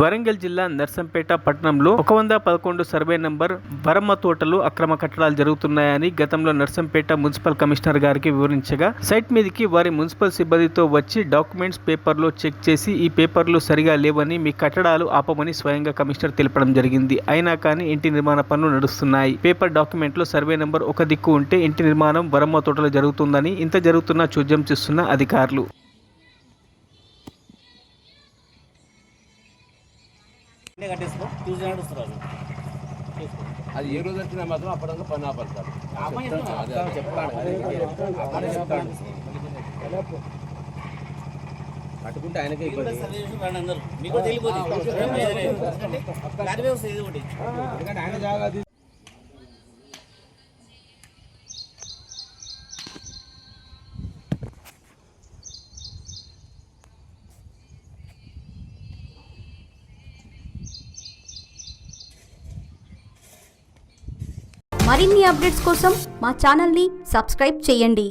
వరంగల్ జిల్లా నర్సంపేట పట్టణంలో 111 survey number Varamma తోటలు అక్రమ కట్టడాలు జరుగుతున్నాయని గతంలో నర్సంపేట మున్సిపల్ కమిషనర్ గారికి వివరించగా సైట్ మీదకి వారి మున్సిపల్ సిబ్బందితో వచ్చి డాక్యుమెంట్స్ పేపర్లో చెక్ చేసి ఈ పేపర్లు సరిగా లేవని మీ కట్టడాలు ఆపమని స్వయంగా కమిషనర్ తెలపడం జరిగింది. అయినా కానీ ఇంటి నిర్మాణ పనులు నడుస్తున్నాయి. పేపర్ డాక్యుమెంట్లో సర్వే నంబర్ ఒక దిక్కు ఉంటే ఇంటి నిర్మాణం వరమ్మ తోటలో జరుగుతుందని ఇంత జరుగుతున్నా చూద్యం చేస్తున్న అధికారులు. అది ఏ రోజు వచ్చినా మాత్రం అప్పటిదాకా పని ఆపడతారు. పట్టుకుంటే ఆయనకే ఆయన జాగా. మరిన్ని అప్డేట్స్ కోసం మా ఛానల్ని సబ్స్క్రైబ్ చేయండి.